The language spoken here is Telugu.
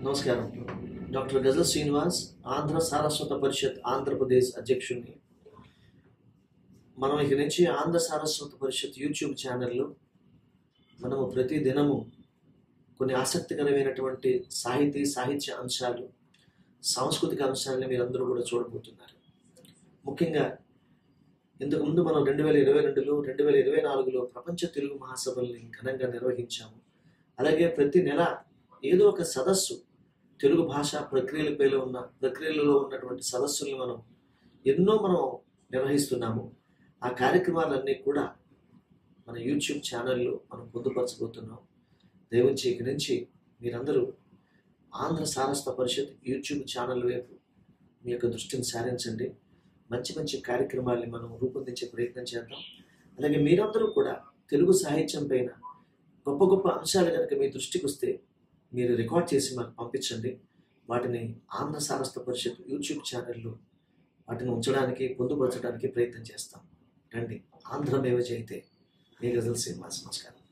నమస్కారం. డాక్టర్ గజల్ శ్రీనివాస్, ఆంధ్ర సారస్వత పరిషత్ ఆంధ్రప్రదేశ్ అధ్యక్షుడిని. మనం ఇక నుంచి ఆంధ్ర సారస్వత పరిషత్ యూట్యూబ్ ఛానల్లో మనము ప్రతి దినము కొన్ని ఆసక్తికరమైనటువంటి సాహిత్య అంశాలు, సాంస్కృతిక అంశాలని మీరందరూ కూడా చూడబోతున్నారు. ముఖ్యంగా ఇంతకుముందు మనం 2022లో 2024లో ప్రపంచ తెలుగు మహాసభల్ని ఘనంగా నిర్వహించాము. అలాగే ప్రతి నెల ఏదో ఒక సదస్సు, తెలుగు భాష ప్రక్రియలలో ఉన్నటువంటి సదస్సుల్ని మనం నిర్వహిస్తున్నాము. ఆ కార్యక్రమాలన్నీ కూడా మన యూట్యూబ్ ఛానల్లో మనం పొందుపరచబోతున్నాం. దయవుంచి ఇక నుంచి మీరందరూ ఆంధ్ర సారస్వత పరిషత్ యూట్యూబ్ ఛానల్ వైపు మీ యొక్క దృష్టిని సారించండి. మంచి మంచి కార్యక్రమాల్ని మనం రూపొందించే ప్రయత్నం చేద్దాం. అలాగే మీరందరూ కూడా తెలుగు సాహిత్యం పైన గొప్ప గొప్ప అంశాలు కనుక మీ దృష్టికి వస్తే మీరు రికార్డ్ చేసి మాకు పంపించండి. వాటిని ఆంధ్ర సారస్వత పరిషత్ యూట్యూబ్ ఛానల్లో వాటిని ఉంచడానికి, పొందుపరచడానికి ప్రయత్నం చేస్తాం. రండి, ఆంధ్రమేవ జయతే. మీ గజల్ శ్రీనివాస్. నమస్కారం.